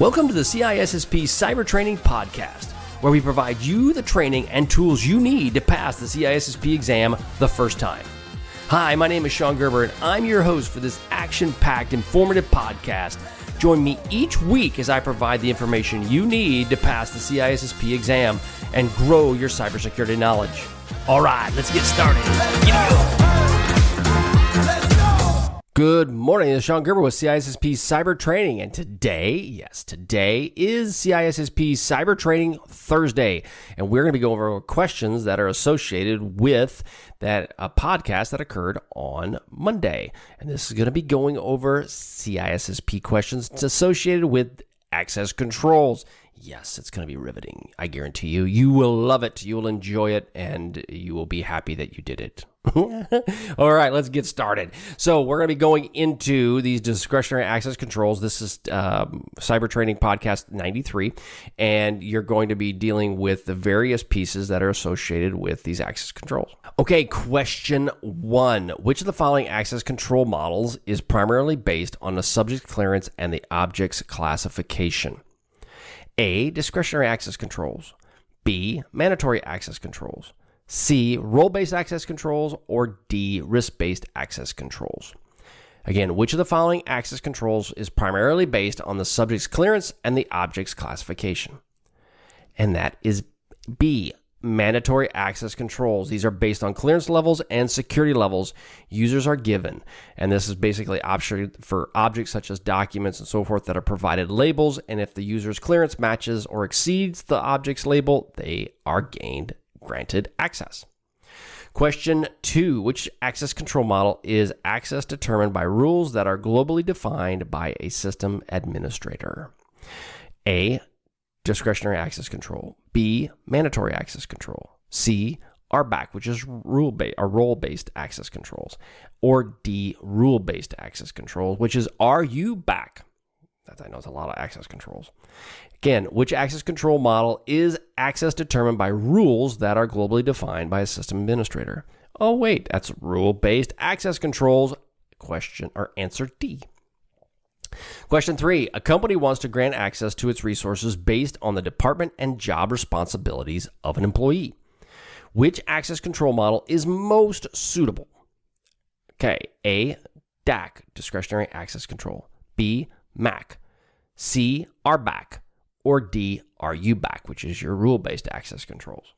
Welcome to the CISSP Cyber Training Podcast, where we provide you the training and tools you need to pass the CISSP exam the first time. Hi, my name is Sean Gerber, and I'm your host for this action-packed, informative podcast. Join me each week as I provide the information you need to pass the CISSP exam and grow your cybersecurity knowledge. All right, let's get started. Good morning, this is Sean Gerber with CISSP Cyber Training, and today is CISSP Cyber Training Thursday, and we're going to be going over questions that are associated with that podcast that occurred on Monday, and this is going to be going over CISSP questions associated with access controls. Yes, it's going to be riveting. I guarantee you. You will love it. You will enjoy it, and you will be happy that you did it. All right, let's get started. So we're going to be going into these discretionary access controls. This is Cyber Training Podcast 93, and you're going to be dealing with the various pieces that are associated with these access controls. Okay, question 1. Which of the following access control models is primarily based on the subject clearance and the object's classification? A, discretionary access controls. B, mandatory access controls. C, role-based access controls. Or D, risk-based access controls. Again, which of the following access controls is primarily based on the subject's clearance and the object's classification? And that is B, mandatory access controls. These are based on clearance levels and security levels users are given. And this is basically for objects such as documents and so forth that are provided labels. And if the user's clearance matches or exceeds the object's label, they are granted access. Question 2, which access control model is access determined by rules that are globally defined by a system administrator? A, discretionary access control. B, mandatory access control. C, RBAC, which is role-based access controls. Or D, rule-based access controls, which is RUBAC. I know it's a lot of access controls. Again, which access control model is access determined by rules that are globally defined by a system administrator? Oh, wait, that's rule-based access controls. Answer D. Question 3, a company wants to grant access to its resources based on the department and job responsibilities of an employee. Which access control model is most suitable? Okay, A, DAC, discretionary access control. B, MAC. C, RBAC. Or D, RUBAC, which is your rule-based access controls.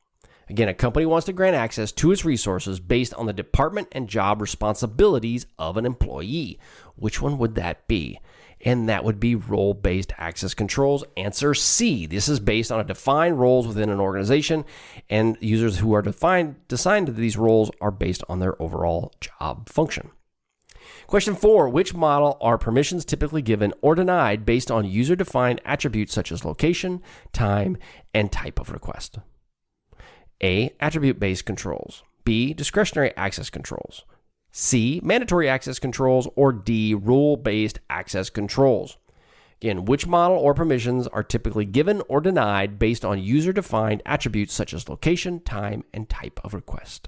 Again, a company wants to grant access to its resources based on the department and job responsibilities of an employee. Which one would that be? And that would be role-based access controls. Answer C. This is based on a defined roles within an organization, and users who are assigned to these roles are based on their overall job function. Question 4, which model are permissions typically given or denied based on user-defined attributes such as location, time, and type of request? A, attribute-based controls. B, discretionary access controls. C, mandatory access controls. Or D, rule-based access controls. Again, which model or permissions are typically given or denied based on user-defined attributes such as location, time, and type of request?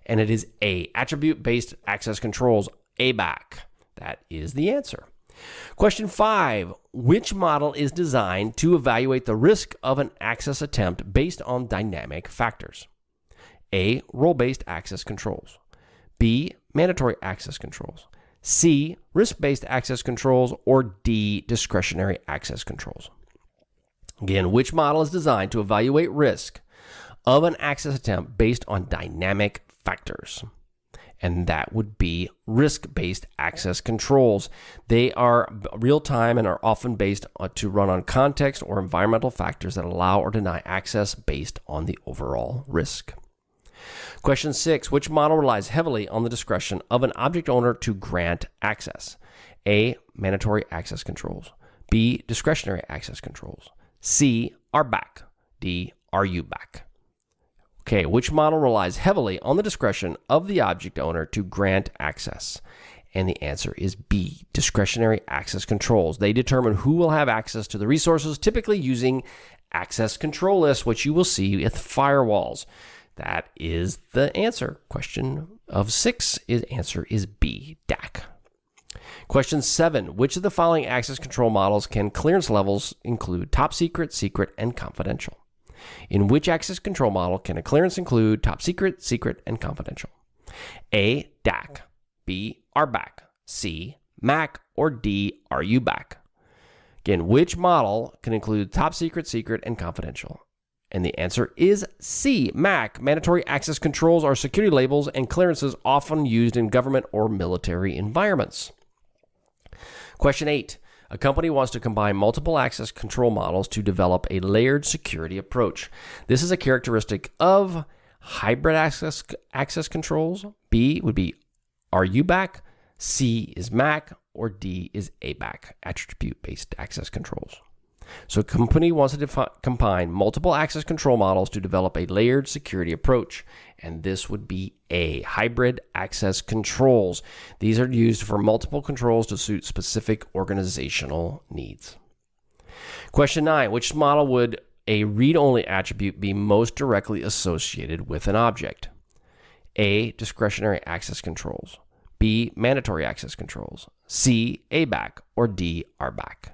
And it is A, attribute-based access controls, ABAC. That is the answer. Question 5, which model is designed to evaluate the risk of an access attempt based on dynamic factors? A, role-based access controls. B, mandatory access controls. C, risk-based access controls. Or D, discretionary access controls. Again, which model is designed to evaluate risk of an access attempt based on dynamic factors? And that would be risk-based access controls. They are real-time and are often based to run on context or environmental factors that allow or deny access based on the overall risk. Question 6, which model relies heavily on the discretion of an object owner to grant access? A, mandatory access controls. B, discretionary access controls. C, RBAC. D, RUBAC. Okay, which model relies heavily on the discretion of the object owner to grant access? And the answer is B, discretionary access controls. They determine who will have access to the resources, typically using access control lists, which you will see with firewalls. That is the answer. Question of 6 answer is B, DAC. Question 7. Which of the following access control models can clearance levels include top secret, secret, and confidential? In which access control model can a clearance include top secret, secret, and confidential? A, DAC, B, RBAC, C, MAC, or D, RUBAC? Again, which model can include top secret, secret, and confidential? And the answer is C, MAC. Mandatory access controls are security labels and clearances often used in government or military environments. Question 8. A company wants to combine multiple access control models to develop a layered security approach. This is a characteristic of hybrid access controls. B would be RUBAC, C is MAC, or D is ABAC, attribute-based access controls. So a company wants to combine multiple access control models to develop a layered security approach, and this would be A, hybrid access controls. These are used for multiple controls to suit specific organizational needs. Question 9, which model would a read-only attribute be most directly associated with an object? A, discretionary access controls, B, mandatory access controls, C, ABAC, or D, RBAC?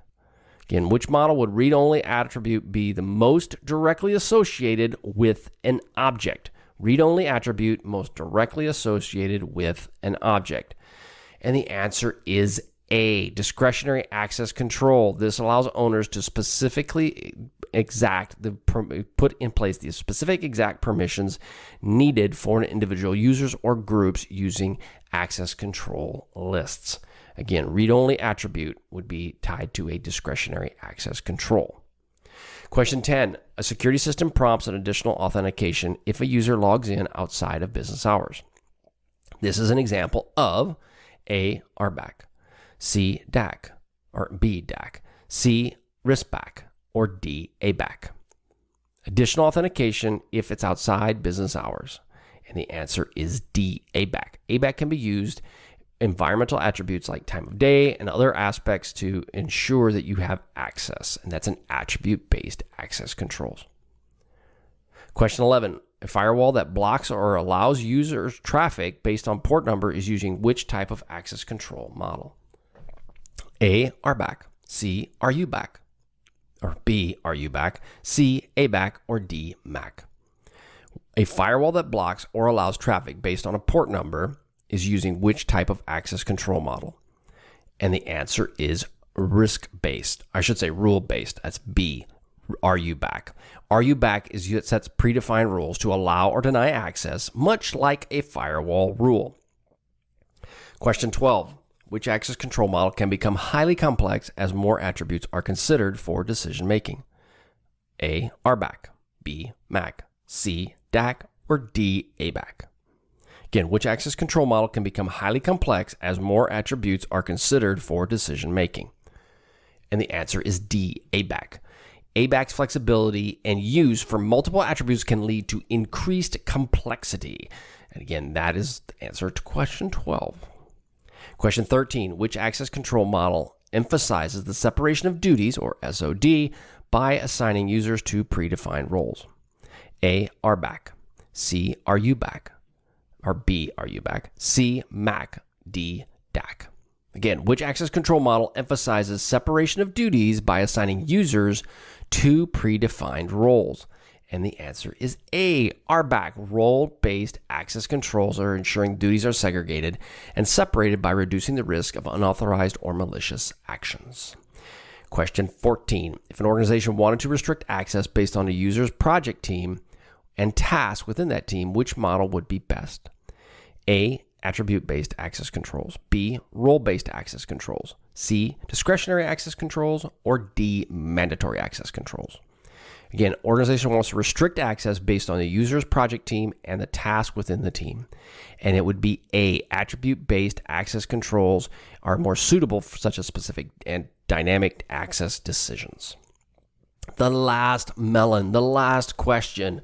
Again, which model would read-only attribute be the most directly associated with an object? Read-only attribute most directly associated with an object. And the answer is A, discretionary access control. This allows owners to specifically put in place the specific exact permissions needed for an individual users or groups using access control lists. Again, read-only attribute would be tied to a discretionary access control. Question 10. A security system prompts an additional authentication if a user logs in outside of business hours. This is an example of A, RBAC, C, DAC, or B, DAC, C, RISC-BAC, or D, ABAC. Additional authentication if it's outside business hours. And the answer is D, ABAC. ABAC can be used environmental attributes like time of day and other aspects to ensure that you have access, and that's an attribute-based access controls. Question 11. A firewall that blocks or allows users traffic based on port number is using which type of access control model? A, RBAC, C, RUBAC, or B, RUBAC, C, ABAC, or D, MAC. A firewall that blocks or allows traffic based on a port number is using which type of access control model? And the answer is risk-based. I should say rule-based. That's B, RUBAC. RUBAC sets predefined rules to allow or deny access, much like a firewall rule. Question 12. Which access control model can become highly complex as more attributes are considered for decision making? A, RBAC, B, MAC, C, DAC, or D, ABAC? Again, which access control model can become highly complex as more attributes are considered for decision making? And the answer is D, ABAC. ABAC's flexibility and use for multiple attributes can lead to increased complexity. And again, that is the answer to question 12. Question 13. Which access control model emphasizes the separation of duties, or SOD, by assigning users to predefined roles? A, RBAC, C, RUBAC, or B, RUBAC, C, MAC, D, DAC. Again, which access control model emphasizes separation of duties by assigning users to predefined roles? And the answer is A, RBAC. Role-based access controls are ensuring duties are segregated and separated by reducing the risk of unauthorized or malicious actions. Question 14. If an organization wanted to restrict access based on a user's project team and tasks within that team, which model would be best? A, attribute-based access controls, B, role-based access controls, C, discretionary access controls, or D, mandatory access controls. Again, organization wants to restrict access based on the user's project team and the task within the team. And it would be A, attribute-based access controls are more suitable for such a specific and dynamic access decisions. The last question.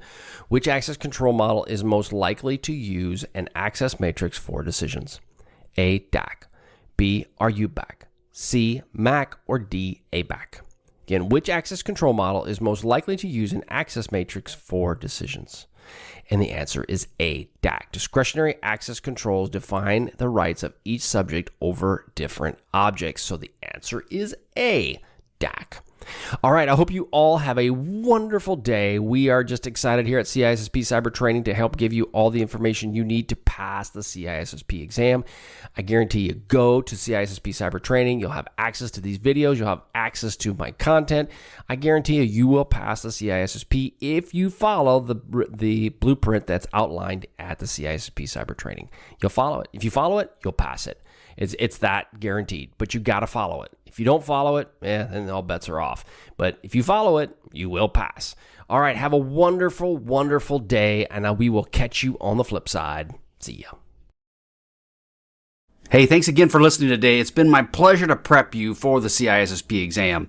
Which access control model is most likely to use an access matrix for decisions? A, DAC, B, RUBAC, C, MAC, or D, ABAC? Again, which access control model is most likely to use an access matrix for decisions? And the answer is A, DAC. Discretionary access controls define the rights of each subject over different objects. So the answer is A, DAC. All right, I hope you all have a wonderful day. We are just excited here at CISSP Cyber Training to help give you all the information you need to pass the CISSP exam. I guarantee you go to CISSP Cyber Training. You'll have access to these videos. You'll have access to my content. I guarantee you will pass the CISSP if you follow the blueprint that's outlined at the CISSP Cyber Training. You'll follow it. If you follow it, you'll pass it. It's that guaranteed, but you got to follow it. If you don't follow it, then all bets are off. But if you follow it, you will pass. All right, have a wonderful, wonderful day, and we will catch you on the flip side. See ya. Hey, thanks again for listening today. It's been my pleasure to prep you for the CISSP exam.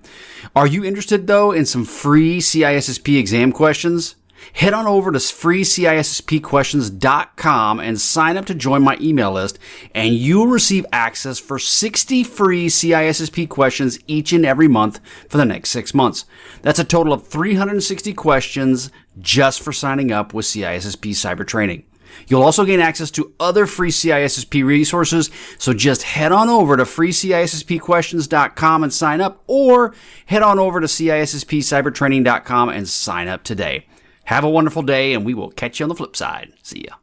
Are you interested, though, in some free CISSP exam questions? Head on over to freecisspquestions.com and sign up to join my email list, and you'll receive access for 60 free CISSP questions each and every month for the next 6 months. That's a total of 360 questions just for signing up with CISSP Cyber Training. You'll also gain access to other free CISSP resources, so just head on over to freecisspquestions.com and sign up, or head on over to CISSPcybertraining.com and sign up today. Have a wonderful day, and we will catch you on the flip side. See ya.